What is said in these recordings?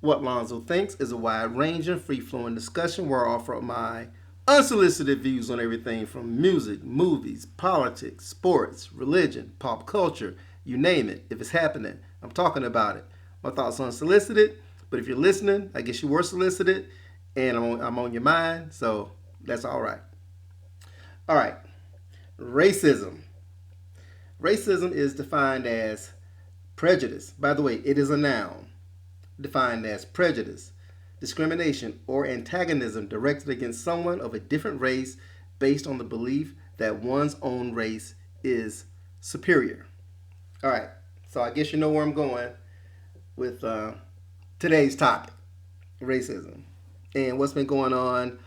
What Lonzo Thinks is a wide-ranging, free-flowing discussion where I offer my unsolicited views on everything from music, movies, politics, sports, religion, pop culture, you name it. If it's happening, I'm talking about it. My thoughts are unsolicited, but if you're listening, I guess you were solicited, and I'm on your mind, so that's all right. All right, racism. Racism is defined as prejudice. By the way, it is a noun. Defined as prejudice, discrimination, or antagonism directed against someone of a different race based on the belief that one's own race is superior. All right, so I guess you know where I'm going with today's topic, racism, and what's been going on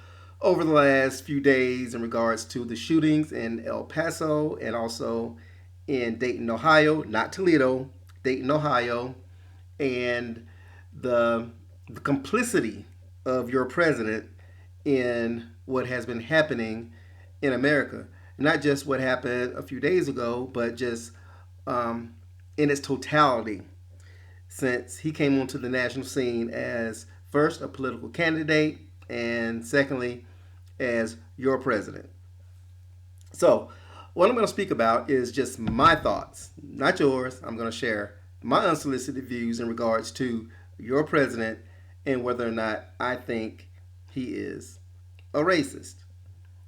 over the last few days in regards to the shootings in El Paso and also in Dayton, Ohio, not Toledo, Dayton, Ohio, and the complicity of your president in what has been happening in America. Not just what happened a few days ago, but just in its totality since he came onto the national scene as first a political candidate and secondly as your president. So, what I'm going to speak about is just my thoughts, not yours. I'm going to share my unsolicited views in regards to your president and whether or not I think he is a racist.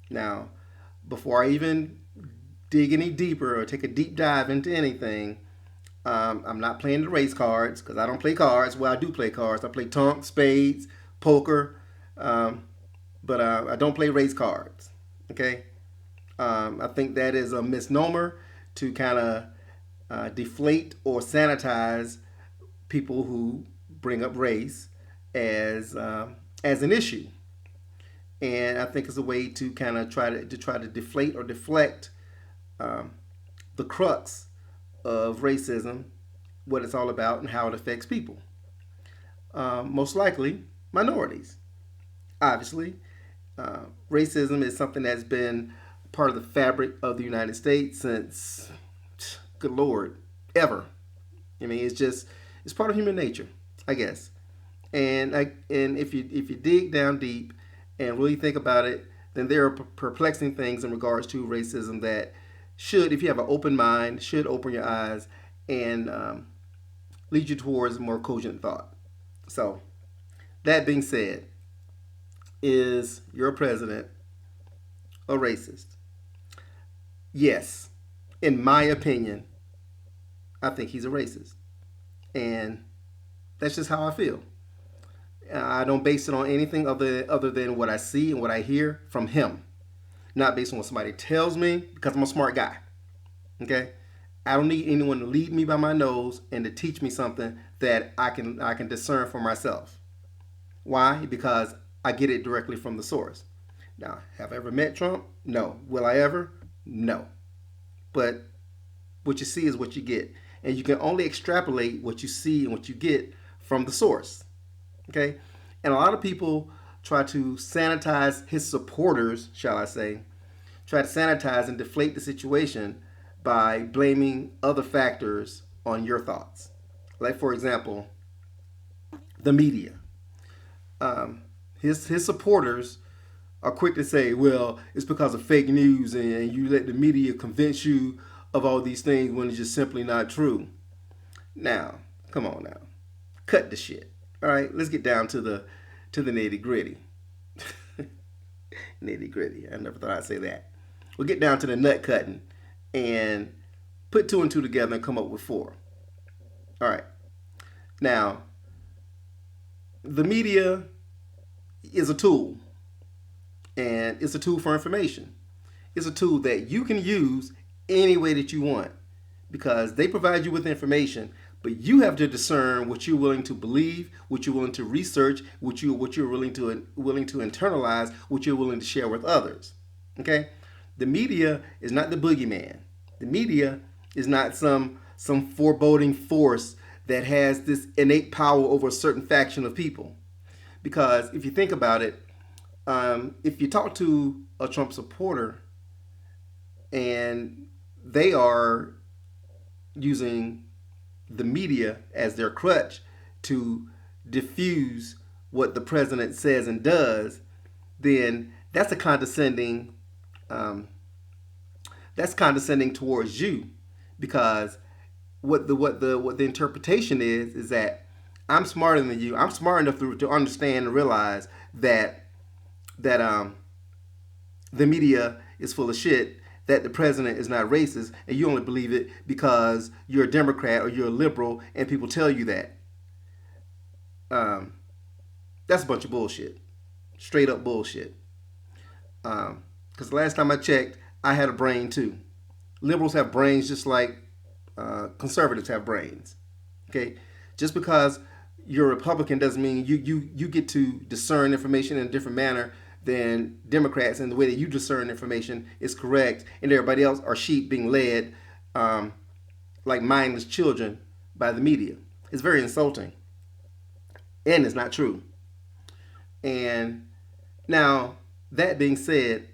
Now, before I even dig any deeper or take a deep dive into anything, I'm not playing the race cards because I don't play cards. Well, I do play cards. I play tonk, spades, poker, but I don't play race cards. Okay? I think that is a misnomer to kind of deflate or sanitize people who bring up race as an issue, and I think it's a way to kind of try to deflate or deflect the crux of racism, what it's all about, and how it affects people. Most likely, minorities. Obviously, racism is something that's been part of the fabric of the United States since, good Lord, ever. I mean, it's part of human nature, I guess. And if you dig down deep and really think about it, then there are perplexing things in regards to racism that should, if you have an open mind, should open your eyes and lead you towards a more cogent thought. So, that being said, is your president a racist? Yes, in my opinion, I think he's a racist, and that's just how I feel. I don't base it on anything other than what I see and what I hear from him. Not based on what somebody tells me, because I'm a smart guy. Okay? I don't need anyone to lead me by my nose and to teach me something that I can discern for myself. Why? Because I get it directly from the source. Now, have I ever met Trump? No. Will I ever? No. But what you see is what you get. And you can only extrapolate what you see and what you get from the source. Okay? And a lot of people try to sanitize his supporters, shall I say, try to sanitize and deflate the situation by blaming other factors on your thoughts. Like, for example, the media. His supporters are quick to say, well, it's because of fake news and you let the media convince you of all these things when it's just simply not true. Now, come on now. Cut the shit. All right, let's get down to the nitty gritty. Nitty gritty. I never thought I'd say that. We'll get down to the nut cutting and put two and two together and come up with four. All right. Now, the media is a tool, and it's a tool for information. It's a tool that you can use any way that you want because they provide you with information, but you have to discern what you're willing to believe, what you're willing to research, what you're willing to internalize, what you're willing to share with others. Okay? The media is not the boogeyman. The media is not some foreboding force that has this innate power over a certain faction of people. Because if you think about it, if you talk to a Trump supporter and they are using the media as their crutch to diffuse what the president says and does, then that's a condescending. Um, that's condescending towards you, because what the interpretation is that I'm smarter than you. I'm smart enough to understand and realize that the media is full of shit, that the president is not racist, and you only believe it because you're a Democrat or you're a liberal and people tell you that. Um, that's a bunch of bullshit. Straight up bullshit. Because the last time I checked, I had a brain too. Liberals have brains just like conservatives have brains. Okay, just because you're a Republican doesn't mean you get to discern information in a different manner than Democrats, and the way that you discern information is correct, and everybody else are sheep being led um, like mindless children by the media. It's very insulting, and it's not true. And now, that being said,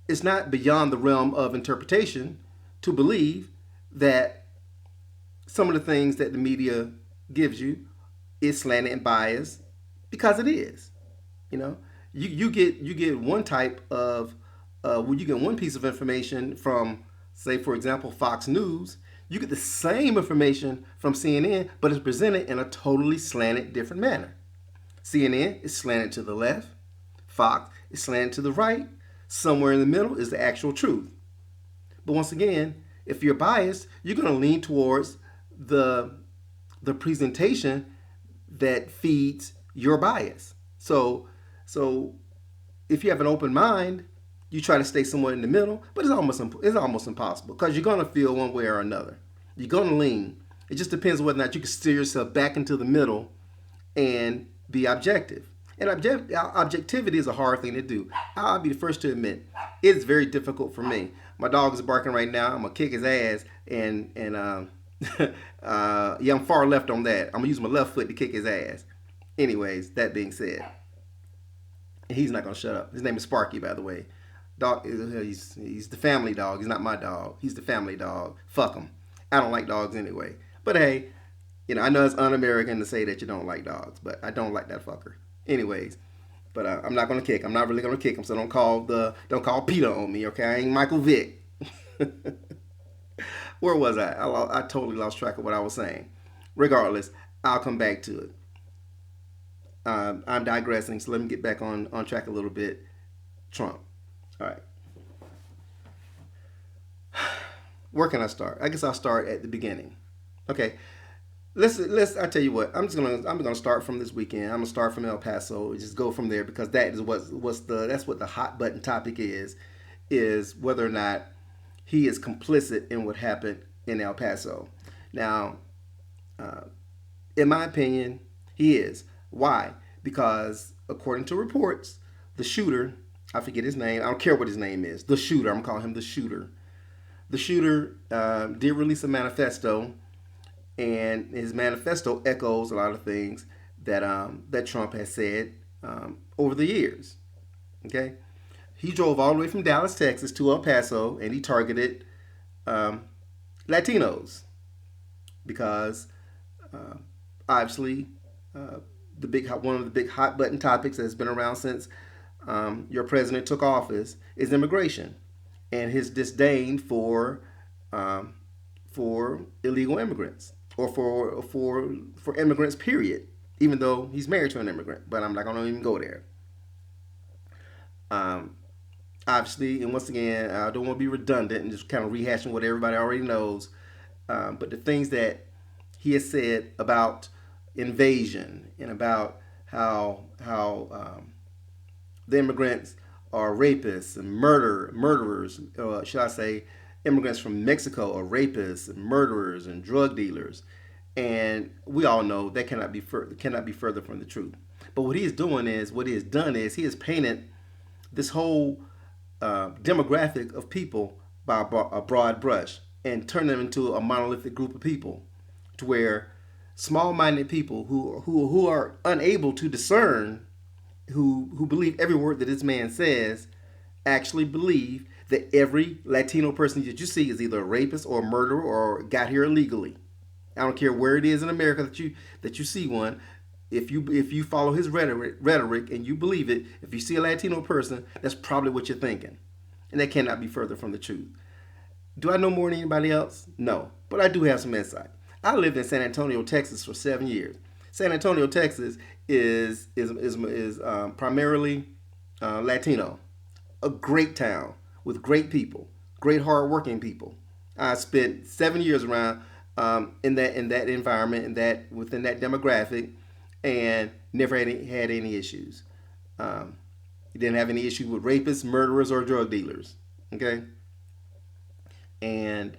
it's not beyond the realm of interpretation to believe that some of the things that the media gives you is slanted and biased, because it is. You know, you get one type of when you get one piece of information from, say, for example, Fox News. You get the same information from CNN, but it's presented in a totally slanted, different manner. CNN is slanted to the left. Fox is slanted to the right. Somewhere in the middle is the actual truth. But once again, if you're biased, you're going to lean towards the the presentation that feeds your bias. So if you have an open mind, you try to stay somewhere in the middle, but it's almost impossible, because you're going to feel one way or another. You're going to lean. It just depends whether or not you can steer yourself back into the middle and be objective. And objectivity is a hard thing to do. I'll be the first to admit it's very difficult for me. My dog is barking right now. I'm gonna kick his ass, and yeah, I'm far left on that. I'm gonna use my left foot to kick his ass. Anyways, that being said, he's not gonna shut up. His name is Sparky, by the way. Dog, he's the family dog. He's not my dog. He's the family dog. Fuck him. I don't like dogs anyway. But hey, I know it's un-American to say that you don't like dogs, but I don't like that fucker. Anyways, but I'm not gonna kick. I'm not really gonna kick him. So don't call Peter on me, okay? I ain't Michael Vick. Where was I? I totally lost track of what I was saying. Regardless, I'll come back to it. I'm digressing, so let me get back on track a little bit. Trump. All right. Where can I start? I guess I'll start at the beginning. Okay. Let's. I tell you what. I'm gonna start from this weekend. I'm gonna start from El Paso. Just go from there, because that is that's what the hot button topic is whether or not he is complicit in what happened in El Paso. Now, uh, in my opinion, he is. Why? Because according to reports, the shooter, I forget his name. I don't care what his name is. The shooter. I'm gonna call him the shooter. The shooter did release a manifesto, and his manifesto echoes a lot of things that Trump has said over the years. Okay, he drove all the way from Dallas, Texas, to El Paso, and he targeted Latinos because obviously one of the big hot button topics that's been around since your president took office is immigration, and his disdain for illegal immigrants, or for immigrants, period. Even though he's married to an immigrant, but I'm not gonna even go there. Um, Obviously, and once again, I don't want to be redundant and just kind of rehashing what everybody already knows. But the things that he has said about invasion, and about how the immigrants are rapists and murderers, should I say, immigrants from Mexico are rapists and murderers and drug dealers, and we all know that cannot be further from the truth. But what he has done is he has painted this whole demographic of people by a broad brush, and turned them into a monolithic group of people, to where small-minded people who are unable to discern, who believe every word that this man says, actually believe that every Latino person that you see is either a rapist or a murderer or got here illegally. I don't care where it is in America that you see one. if you follow his rhetoric and you believe it, if you see a Latino person, that's probably what you're thinking, and that cannot be further from the truth. Do I know more than anybody else? No, but I do have some insight. I lived in San Antonio, Texas, for 7 years. San Antonio, Texas, is primarily Latino, a great town with great people, great hardworking people. I spent 7 years around in that environment, within that demographic, and never had any issues. Um, didn't have any issue with rapists, murderers, or drug dealers. Okay, and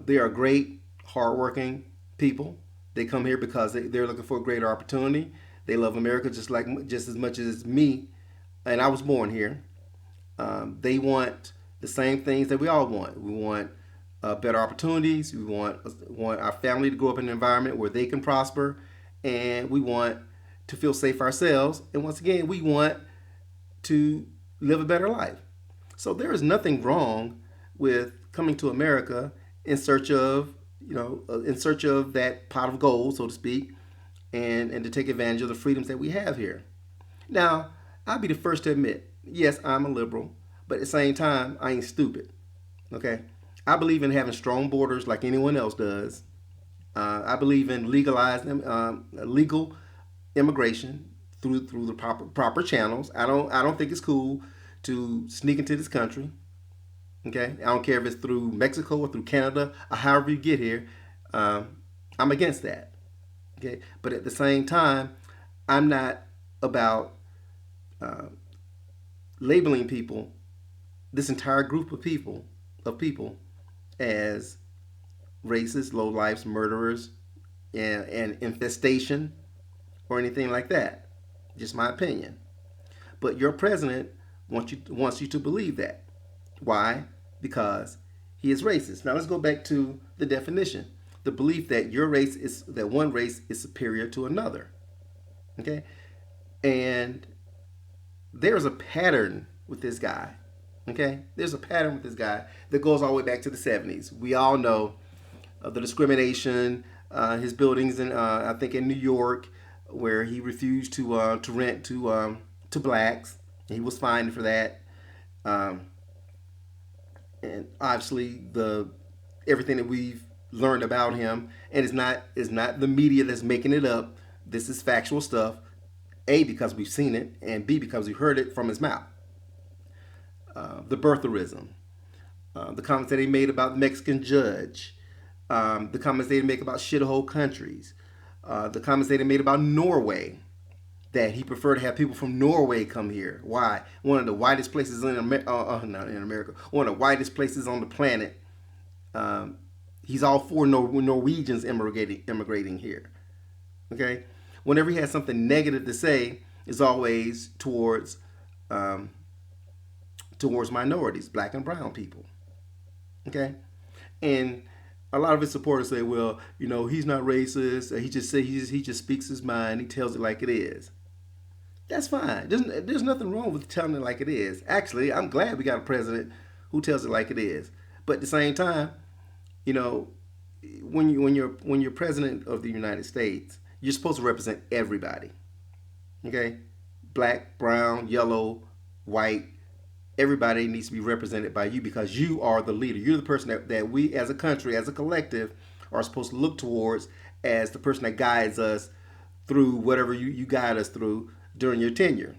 they are great, hardworking people. They come here because they're looking for a greater opportunity. They love America just as much as me, and I was born here. They want the same things that we all want. We want better opportunities. We want our family to grow up in an environment where they can prosper, and we want to feel safe ourselves. And once again, we want to live a better life. So there is nothing wrong with coming to America in search of that pot of gold, so to speak, and to take advantage of the freedoms that we have here. Now, I'll be the first to admit, yes, I'm a liberal, but at the same time, I ain't stupid. Okay, I believe in having strong borders like anyone else does. I believe in legal immigration through the proper channels. I don't think it's cool to sneak into this country. Okay, I don't care if it's through Mexico or through Canada or however you get here. I'm against that. Okay, but at the same time, I'm not about uh, labeling people, this entire group of people, as racist, low lives, murderers, and infestation or anything like that. Just my opinion. But your president wants you to believe that. Why? Because he is racist. Now let's go back to the definition. The belief that one race is superior to another. Okay? And there's a pattern with this guy. Okay? There's a pattern with this guy that goes all the way back to the 70s. We all know the discrimination, his buildings I think in New York, where he refused to rent to blacks. He was fined for that. Um, and obviously everything that we've learned about him, and it's not the media that's making it up. This is factual stuff. A, because we've seen it, and B, because we've heard it from his mouth. The birtherism, the comments that he made about the Mexican judge, the comments they make about shithole countries, the comments they made about Norway, that he preferred to have people from Norway come here. Why? One of the whitest places not in America, one of the whitest places on the planet. He's all for Norwegians immigrating here. Okay? Whenever he has something negative to say, it's always towards minorities, black and brown people. Okay? And a lot of his supporters say, well, he's not racist. He just speaks his mind. He tells it like it is. That's fine. There's nothing wrong with telling it like it is. Actually, I'm glad we got a president who tells it like it is. But at the same time, when you're president of the United States, you're supposed to represent everybody. Okay, black, brown, yellow, white. Everybody needs to be represented by you because you are the leader. You're the person that we as a country, as a collective, are supposed to look towards as the person that guides us through whatever you guide us through during your tenure.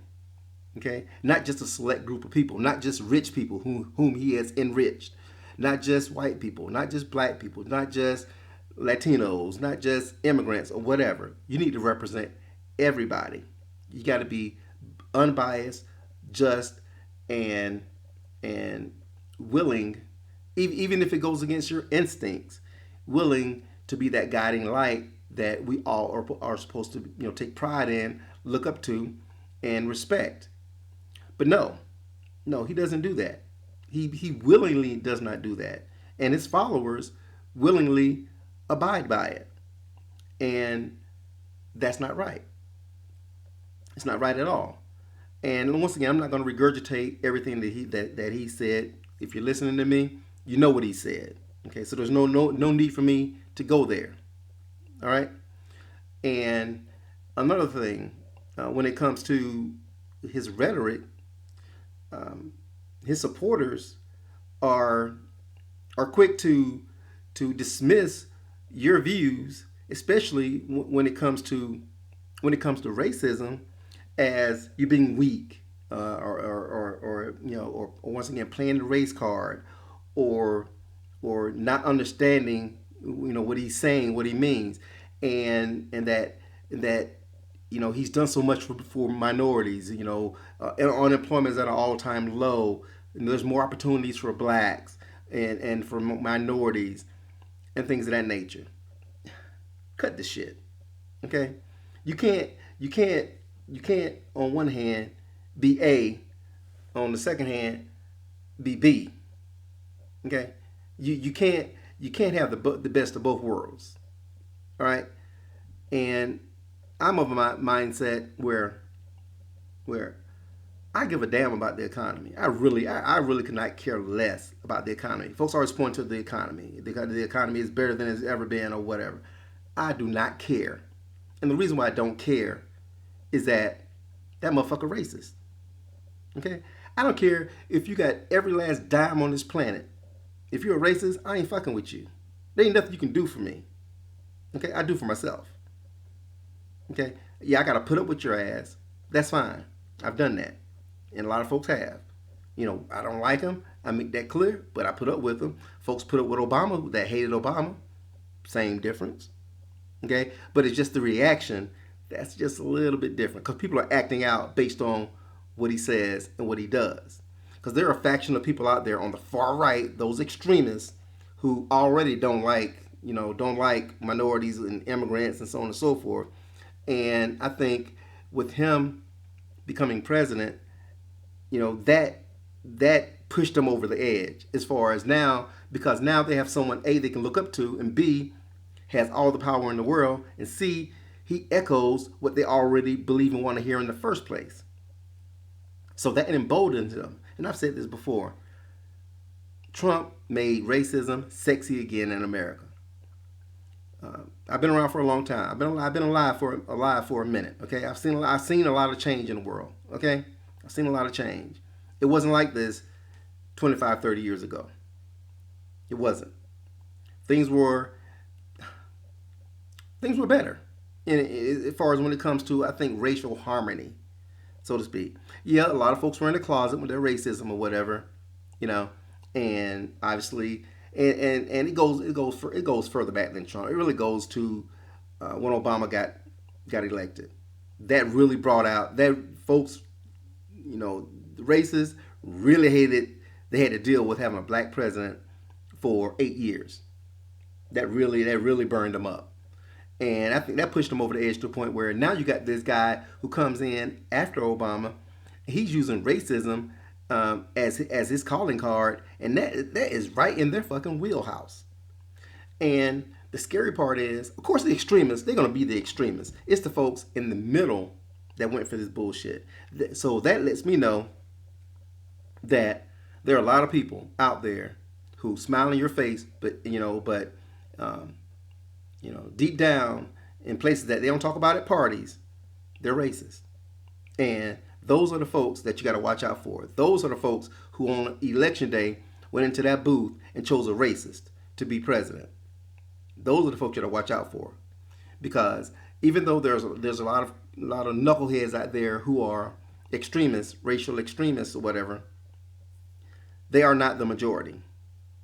Okay? Not just a select group of people, not just rich people whom he has enriched, not just white people, not just black people, not just Latinos, not just immigrants or whatever. You need to represent everybody. You got to be unbiased, just, and willing, even if it goes against your instincts, willing to be that guiding light that we all are supposed to take pride in, look up to, and respect. But no, he doesn't do that. He willingly does not do that, and his followers willingly abide by it, and that's not right. It's not right at all. And once again, I'm not going to regurgitate everything that he said. If you're listening to me, you know what he said. Okay, so there's no need for me to go there. All right, and Another thing, when it comes to his rhetoric, um, his supporters are are quick to dismiss your views, especially when it comes to racism, as you being weak, or or once again playing the race card, or not understanding what he's saying, what he means, and that he's done so much for minorities. And unemployment is at an all-time low. And there's more opportunities for blacks and for minorities and things of that nature. Cut the shit. Okay, you can't you can't you can't on one hand be A, on the second hand be B. Okay, you can't have the best of both worlds. All right, and I'm of my mindset where I give a damn about the economy. I really could not care less about the economy. Folks always point to the economy. The economy is better than it's ever been or whatever. I do not care. And the reason why I don't care is that motherfucker racist. Okay? I don't care if you got every last dime on this planet. If you're a racist, I ain't fucking with you. There ain't nothing you can do for me. Okay? I do for myself. Okay? Yeah, I gotta put up with your ass. That's fine. I've done that. And a lot of folks have. I don't like him. I make that clear, but I put up with him. Folks put up with Obama that hated Obama. Same difference. Okay? But it's just the reaction that's just a little bit different because people are acting out based on what he says and what he does. Because there are a faction of people out there on the far right, those extremists, who already don't like minorities and immigrants and so on and so forth. And I think with him becoming president, that pushed them over the edge as far as now, because now they have someone A they can look up to, and B has all the power in the world, and C, he echoes what they already believe and want to hear in the first place. So that emboldens them. And I've said this before. Trump made racism sexy again in America. I've been around for a long time. I've been alive for a minute. Okay, I've seen a lot of change in the world. Okay, I've seen a lot of change. It wasn't like this 25, 30 years ago. It wasn't. Things were better, as far as when it comes to, I think, racial harmony, so to speak. Yeah, a lot of folks were in the closet with their racism or whatever, and obviously, and it goes further back than Trump. It really goes to when Obama got elected. That really brought out that folks, the racists really hated. They had to deal with having a black president for 8 years. That really burned them up. And I think that pushed them over the edge to the point where now you got this guy who comes in after Obama. He's using racism as his calling card, and that is right in their fucking wheelhouse. And the scary part is, of course, the extremists, they're going to be the extremists. It's the folks in the middle that went for this bullshit. So that lets me know that there are a lot of people out there who smile in your face, but deep down in places that they don't talk about at parties, they're racist. And those are the folks that you got to watch out for. Those are the folks who on election day went into that booth and chose a racist to be president. Those are the folks you got to watch out for. Because even though there's a lot of knuckleheads out there who are extremists, racial extremists or whatever, they are not the majority.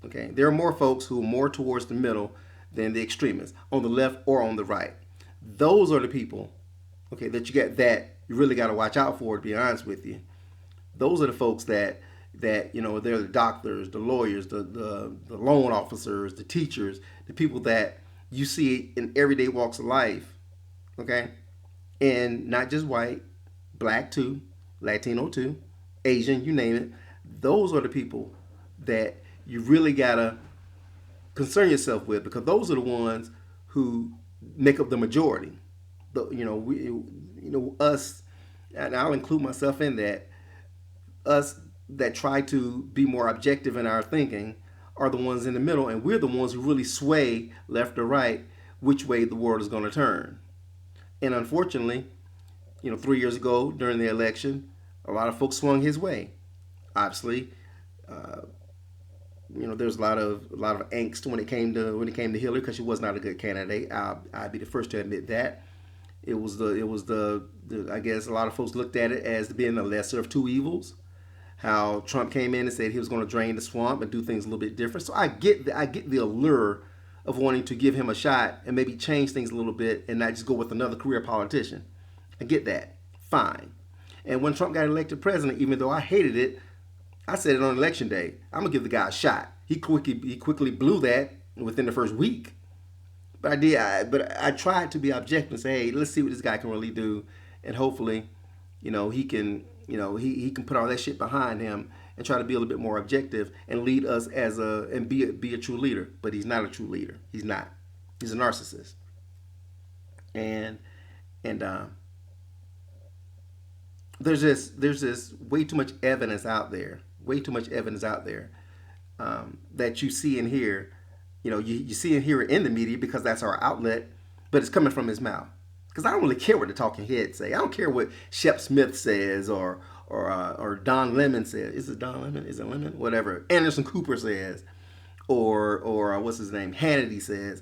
Okay? There are more folks who are more towards the middle than the extremists, on the left or on the right. Those are the people, okay, that you really got to watch out for, to be honest with you. Those are the folks that they're the doctors, the lawyers, the loan officers, the teachers, the people that you see in everyday walks of life, okay? And not just white, black too, Latino too, Asian, you name it. Those are the people that you really got to concern yourself with, because those are the ones who make up the majority. Us, and I'll include myself in that. Us that try to be more objective in our thinking are the ones in the middle, and we're the ones who really sway left or right which way the world is going to turn. And unfortunately, 3 years ago during the election, a lot of folks swung his way. Obviously, uh, there's a lot of angst when it came to Hillary because she was not a good candidate. I'd be the first to admit that. It was the I guess a lot of folks looked at it as being the lesser of two evils. How Trump came in and said he was going to drain the swamp and do things a little bit different. So I get the allure of wanting to give him a shot and maybe change things a little bit and not just go with another career politician. I get that. Fine. And when Trump got elected president, even though I hated it, I said it on election day. I'm gonna give the guy a shot. He quickly blew that within the first week. But I tried to be objective and say, hey, let's see what this guy can really do, and hopefully, he can put all that shit behind him and try to be a little bit more objective and lead us and be a true leader. But he's not a true leader. He's not. He's a narcissist. And and there's this way too much evidence out there. Way too much evidence out there that you see and hear. You see and hear it in the media because that's our outlet, but it's coming from his mouth. Because I don't really care what the talking heads say. I don't care what Shep Smith says or Don Lemon says. Is it Don Lemon? Is it Lemon? Whatever. Anderson Cooper says, or what's his name? Hannity says.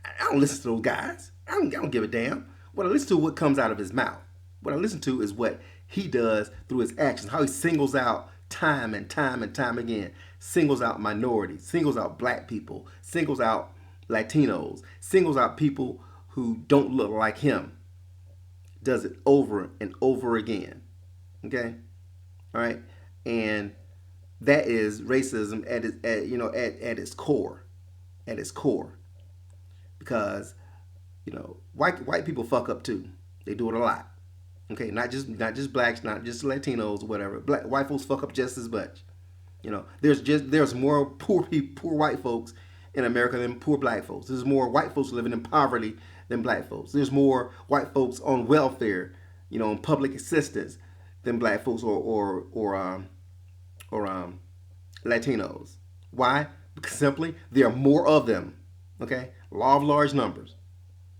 I don't listen to those guys. I don't give a damn. What I listen to is what comes out of his mouth. What I listen to is what he does through his actions. How he singles out time and time and time again. Singles out minorities. Singles out black people. Singles out Latinos. Singles out people who don't look like him. Does it over and over again. Okay? All right? And that is racism at its core. At its core. Because white people fuck up too. They do it a lot. Okay, not just blacks, not just Latinos, whatever. White folks fuck up just as much. There's more poor white folks in America than poor black folks. There's more white folks living in poverty than black folks. There's more white folks on welfare, on public assistance than black folks or Latinos. Why? Because simply there are more of them. Okay, law of large numbers.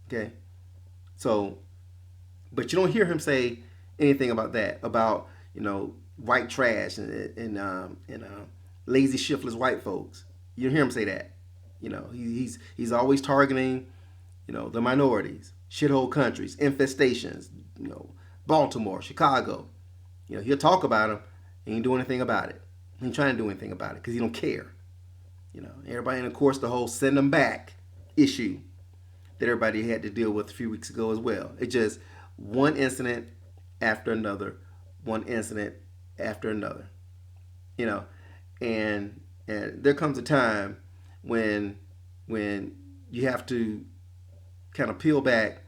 Okay, so, but you don't hear him say anything about that, about white trash and lazy shiftless white folks. You don't hear him say that. He's always targeting the minorities, shithole countries, infestations. Baltimore, Chicago. He'll talk about them. He ain't doing anything about it. He ain't trying to do anything about it because he don't care. Everybody, and of course the whole send them back issue that everybody had to deal with a few weeks ago as well. It's just one incident after another, one incident after another. And there comes a time when you have to kind of peel back,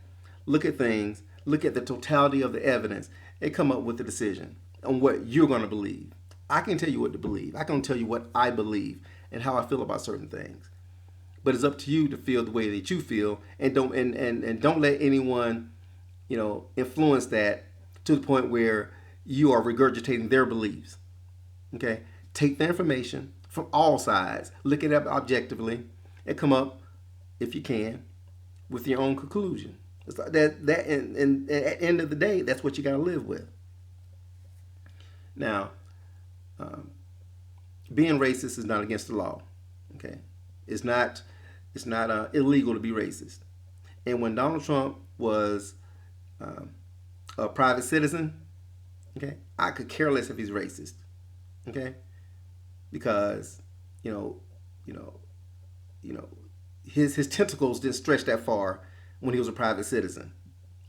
look at things, look at the totality of the evidence, and come up with a decision on what you're going to believe. I can tell you what to believe. I can tell you what I believe and how I feel about certain things. But it's up to you to feel the way that you feel, and don't let anyone, influence that to the point where you are regurgitating their beliefs. Okay? Take the information from all sides, look it up objectively, and come up, if you can, with your own conclusion. It's like that and at the end of the day, that's what you got to live with. Now, being racist is not against the law. Okay, it's not illegal to be racist. And when Donald Trump was a private citizen, okay, I could care less if he's racist. Okay, because you know, you know, his tentacles didn't stretch that far when he was a private citizen.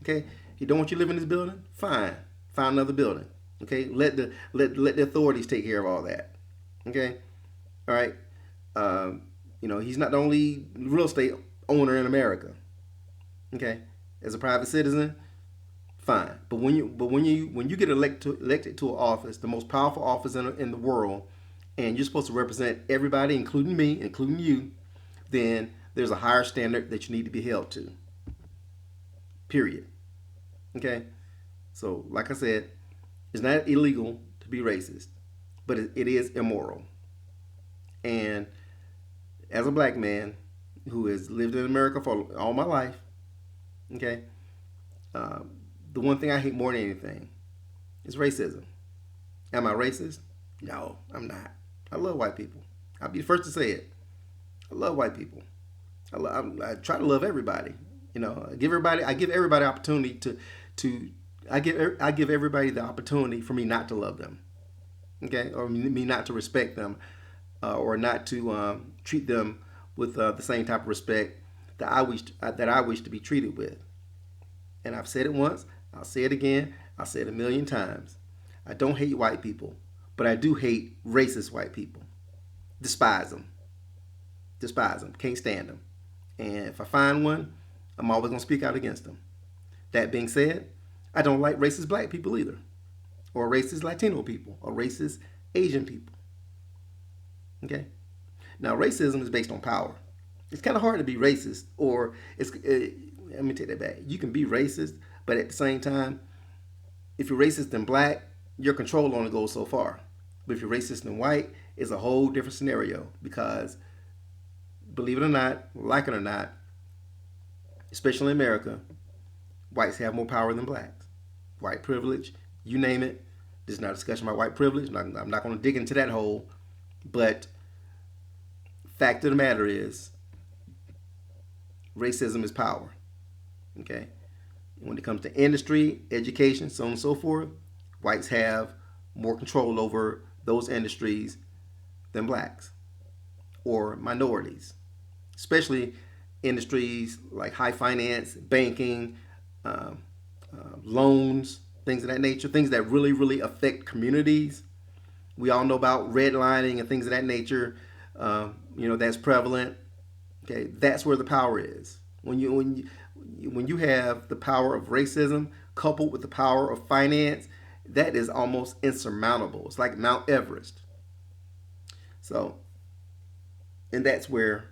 Okay, he don't want you to live in this building. Fine, find another building. Okay, let the authorities take care of all that. Okay, all right. He's not the only real estate owner in America. Okay, as a private citizen, fine. But when you get elected to an office, the most powerful office in the world, and you're supposed to represent everybody, including me, including you, then there's a higher standard that you need to be held to. Period. Okay. So, like I said, it's not illegal to be racist, but it is immoral. And as a black man who has lived in America for all my life, okay, Uh, the one thing I hate more than anything is racism. Am I racist? No, I'm not. I love white people. I'll be the first to say it. I love white people. I try to love everybody. You know, I give everybody opportunity to I give everybody the opportunity for me not to love them, okay, or me not to respect them, or not to treat them with the same type of respect that I wish to be treated with. And I've said it once, I'll say it again, I'll say it a million times. I don't hate white people, but I do hate racist white people. Despise them. Despise them. Can't stand them. And if I find one, I'm always going to speak out against them. That being said, I don't like racist black people either, or racist Latino people, or racist Asian people. Okay? Now, racism is based on power. It's kind of hard to be racist, or let me take that back. You can be racist, but at the same time, if you're racist and black, your control only goes so far. But if you're racist and white, it's a whole different scenario because, believe it or not, like it or not, especially in America, whites have more power than blacks. White privilege, you name it. This is not a discussion about white privilege. I'm not going to dig into that hole. But fact of the matter is, racism is power. Okay? When it comes to industry, education, so on and so forth, whites have more control over those industries than blacks or minorities, especially industries like high finance, banking, loans, things of that nature, things that really, really affect communities. We all know about redlining and things of that nature. That's prevalent. Okay, that's where the power is. When you have the power of racism coupled with the power of finance, that is almost insurmountable. It's like Mount Everest. So, and that's where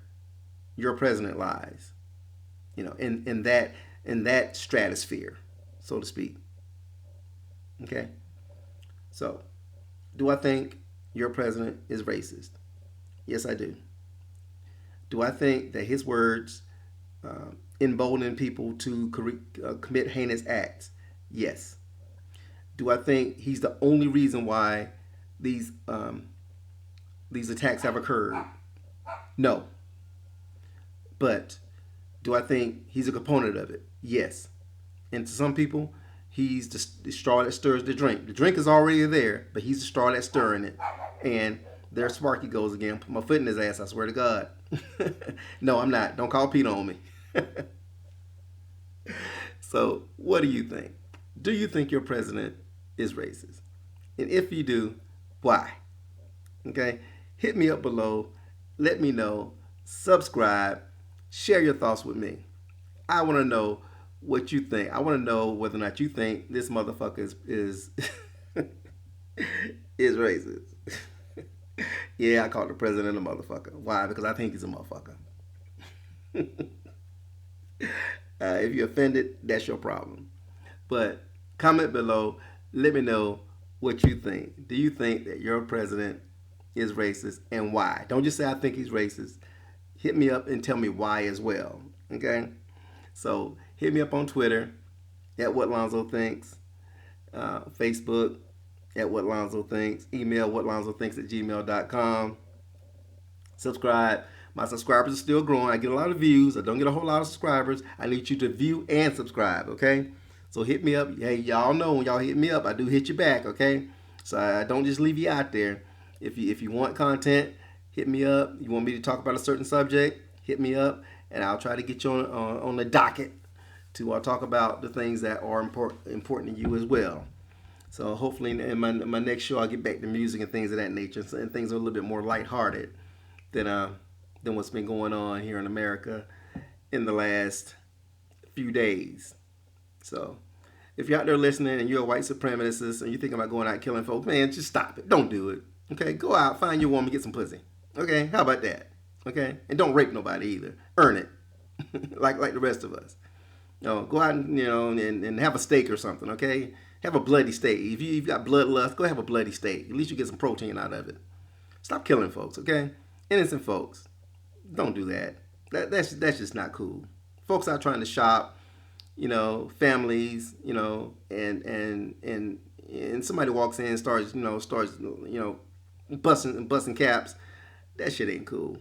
your president lies. In that stratosphere, so to speak. Okay? So, do I think your president is racist? Yes, I do. Do I think that his words embolden people to commit heinous acts? Yes. Do I think he's the only reason why these attacks have occurred? No. But do I think he's a component of it? Yes. And to some people, he's the straw that stirs the drink. The drink is already there, but he's the straw that's stirring it. And there Sparky goes again. Put my foot in his ass, I swear to God. No, I'm not. Don't call Pete on me. So, what do you think? Do you think your president is racist? And if you do, why? Okay? Hit me up below. Let me know. Subscribe. Share your thoughts with me. I want to know what you think. I want to know whether or not you think this motherfucker is is racist. Yeah, I called the president a motherfucker. Why? Because I think he's a motherfucker. If you're offended, that's your problem. But comment below. Let me know what you think. Do you think that your president is racist and why? Don't just say I think he's racist. Hit me up and tell me why as well. Okay? So hit me up on Twitter at What Lonzo Thinks, Facebook at What Lonzo Thinks, email whatlonzothinks@gmail.com. Subscribe. My subscribers are still growing. I get a lot of views. I don't get a whole lot of subscribers. I need you to view and subscribe, okay? So hit me up. Hey, y'all know when y'all hit me up, I do hit you back, okay? So I don't just leave you out there. If you want content, hit me up. You want me to talk about a certain subject, hit me up, and I'll try to get you on the docket to talk about the things that are important to you as well. So hopefully in my next show, I'll get back to music and things of that nature, and things are a little bit more lighthearted than what's been going on here in America in the last few days. So if you're out there listening and you're a white supremacist and you're thinking about going out killing folks, man, just stop it. Don't do it. Okay, go out, find your woman, get some pussy. Okay, how about that? Okay, and don't rape nobody either. Earn it, like the rest of us. Go out and and have a steak or something. Okay, have a bloody steak. If you've got bloodlust, go have a bloody steak. At least you get some protein out of it. Stop killing folks. Okay, innocent folks. Don't do that. That's just not cool. Folks out trying to shop, families, and somebody walks in and starts busting caps. That shit ain't cool.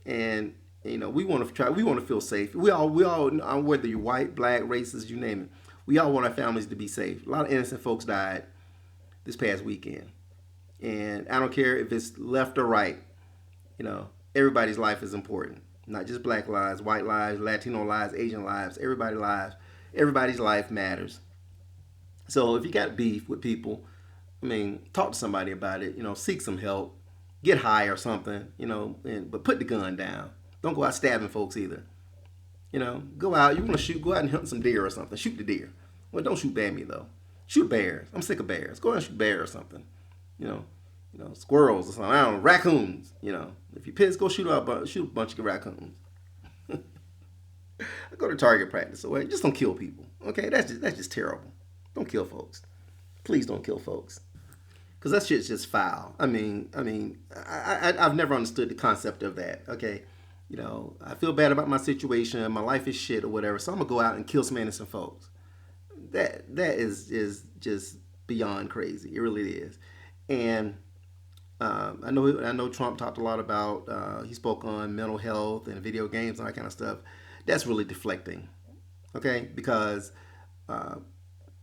And we want to try. We want to feel safe. We all, whether you're white, black, racist, you name it. We all want our families to be safe. A lot of innocent folks died this past weekend, and I don't care if it's left or right. Everybody's life is important. Not just black lives, white lives, Latino lives, Asian lives. Everybody's life matters. So if you got beef with people, talk to somebody about it. Seek some help, get high or something. But put the gun down. Don't go out stabbing folks either. Go out. You want to shoot? Go out and hunt some deer or something. Shoot the deer. Well, don't shoot Bambi though. Shoot bears. I'm sick of bears. Go out and shoot bear or something. You know, squirrels or something. I don't know, raccoons. If you pissed, go shoot a bunch of raccoons. I go to target practice. So just don't kill people. Okay, that's just terrible. Don't kill folks. Please don't kill folks. Because that shit's just foul. I've never understood the concept of that. Okay, I feel bad about my situation. My life is shit or whatever. So I'm gonna go out and kill some innocent folks. That is just beyond crazy. It really is. And I know Trump talked a lot about. He spoke on mental health and video games and that kind of stuff. That's really deflecting. Okay, because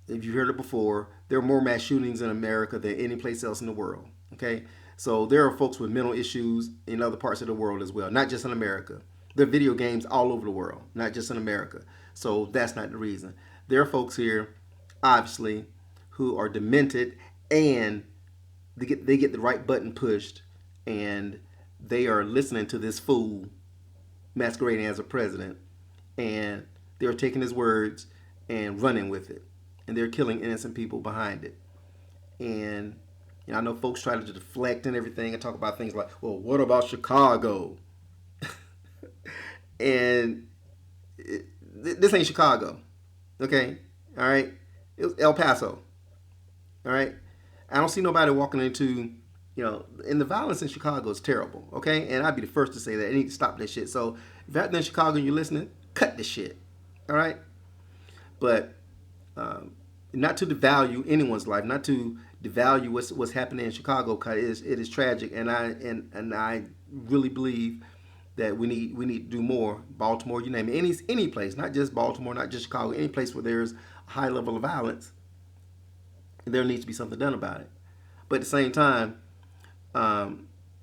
if you heard it before, there are more mass shootings in America than any place else in the world. Okay, so there are folks with mental issues in other parts of the world as well, not just in America. There are video games all over the world, not just in America. So that's not the reason. There are folks here, obviously, who are demented and they get the right button pushed and they are listening to this fool masquerading as a president, and they're taking his words and running with it, and they're killing innocent people behind it. And I know folks try to deflect and everything and talk about things like, well, what about Chicago? And this ain't Chicago, okay? All right, it was El Paso. All right, I don't see nobody walking into, and the violence in Chicago is terrible, okay? And I'd be the first to say that. They need to stop that shit. So if you're out there in Chicago and you're listening, cut this shit, all right? But not to devalue anyone's life, not to devalue what's happening in Chicago, because it is tragic, and I really believe that we need to do more. Baltimore, you name it, any place, not just Baltimore, not just Chicago, any place where there's a high level of violence, there needs to be something done about it. But at the same time,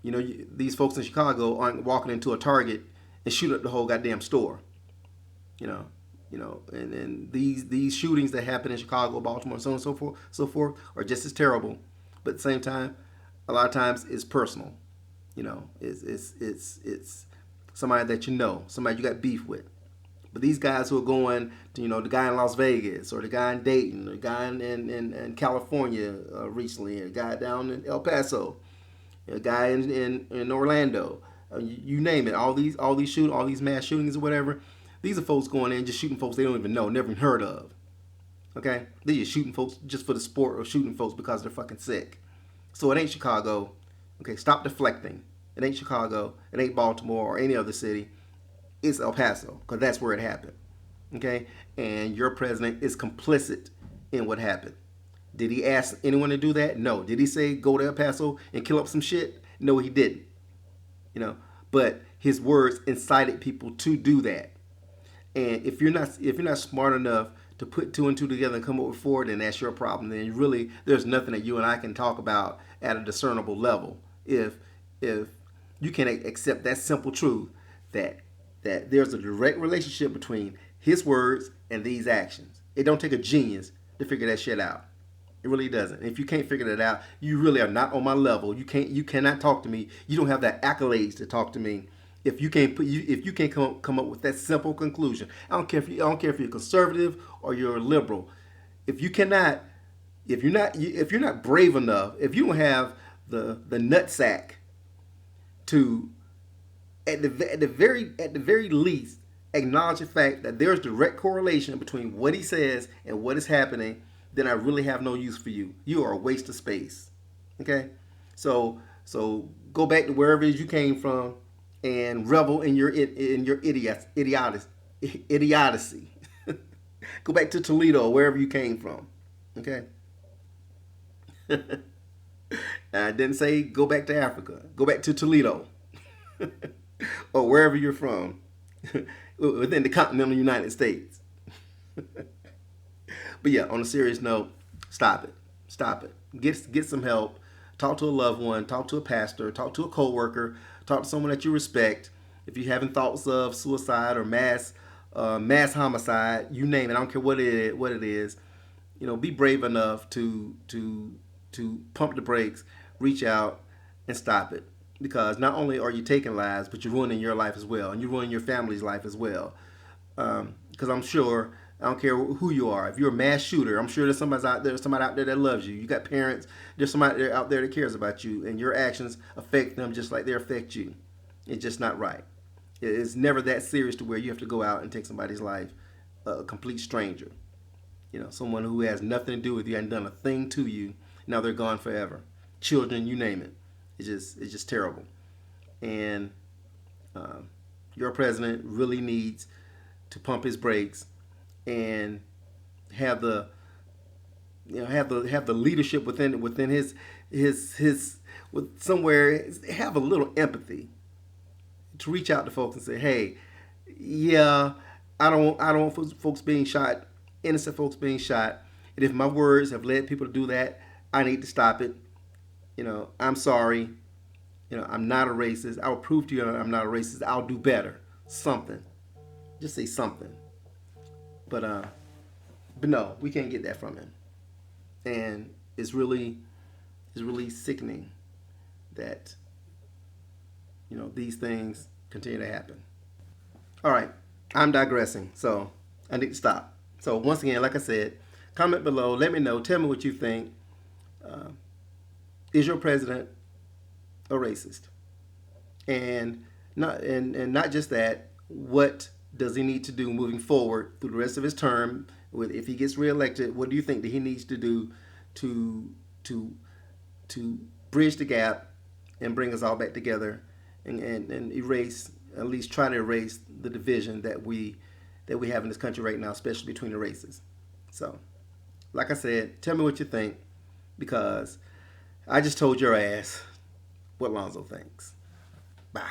these folks in Chicago aren't walking into a Target and shoot up the whole goddamn store. And these shootings that happen in Chicago, Baltimore, so on and so forth, are just as terrible. But at the same time, a lot of times it's personal. It's somebody that somebody you got beef with. But these guys who are going to, the guy in Las Vegas or the guy in Dayton, or the guy in California recently, a guy down in El Paso, a guy in Orlando, you name it, all these mass shootings or whatever. These are folks going in just shooting folks they don't even know, never even heard of. Okay? They're just shooting folks just for the sport of shooting folks because they're fucking sick. So it ain't Chicago. Okay, stop deflecting. It ain't Chicago. It ain't Baltimore or any other city. It's El Paso, because that's where it happened. Okay? And your president is complicit in what happened. Did he ask anyone to do that? No. Did he say go to El Paso and kill up some shit? No, he didn't. But his words incited people to do that. And if you're not smart enough to put two and two together and come up with four, then that's your problem. Then really, there's nothing that you and I can talk about at a discernible level if you can accept that simple truth that there's a direct relationship between his words and these actions. It don't take a genius to figure that shit out. It really doesn't. And if you can't figure that out, you really are not on my level. You cannot talk to me. You don't have the accolades to talk to me. If you can't come up with that simple conclusion. I don't care if you're conservative or you're a liberal. If you're not brave enough, if you don't have the nutsack to at the very least acknowledge the fact that there's direct correlation between what he says and what is happening, then I really have no use for you. You are a waste of space. Okay? So go back to wherever it is you came from and revel in your idiocy. Go back to Toledo, wherever you came from. Okay. I didn't say go back to Africa. Go back to Toledo or wherever you're from within the continental United States. But yeah, on a serious note, stop it. Stop it. Get some help. Talk to a loved one. Talk to a pastor. Talk to a coworker. Talk to someone that you respect. If you're having thoughts of suicide or mass homicide, you name it. I don't care what it is. You know, be brave enough to pump the brakes, reach out, and stop it. Because not only are you taking lives, but you're ruining your life as well, and you're ruining your family's life as well. Because I'm sure, I don't care who you are. If you're a mass shooter, I'm sure there's somebody out there that loves you. You got parents. There's somebody out there that cares about you, and your actions affect them just like they affect you. It's just not right. It's never that serious to where you have to go out and take somebody's life, a complete stranger. You know, someone who has nothing to do with you, and done a thing to you. Now they're gone forever. Children, you name it. It's just terrible. And your president really needs to pump his brakes and have the have the leadership within his with somewhere, have a little empathy to reach out to folks and say, hey, yeah, I don't want folks being shot, innocent folks being shot, and if my words have led people to do that, I need to stop it. You know, I'm sorry. You know, I'm not a racist. I'll prove to you I'm not a racist. I'll do better. Something. Just say something. But but no, we can't get that from him. And it's really sickening that these things continue to happen. All right, I'm digressing, so I need to stop. So once again, like I said, comment below. Let me know. Tell me what you think. Uh, is your president a racist? And not just that. What does he need to do moving forward through the rest of his term? If he gets reelected, what do you think that he needs to do to to to bridge the gap and bring us all back together and erase, at least try to erase the division that we have in this country right now, especially between the races. So, like I said, tell me what you think, because I just told your ass what Lonzo thinks. Bye.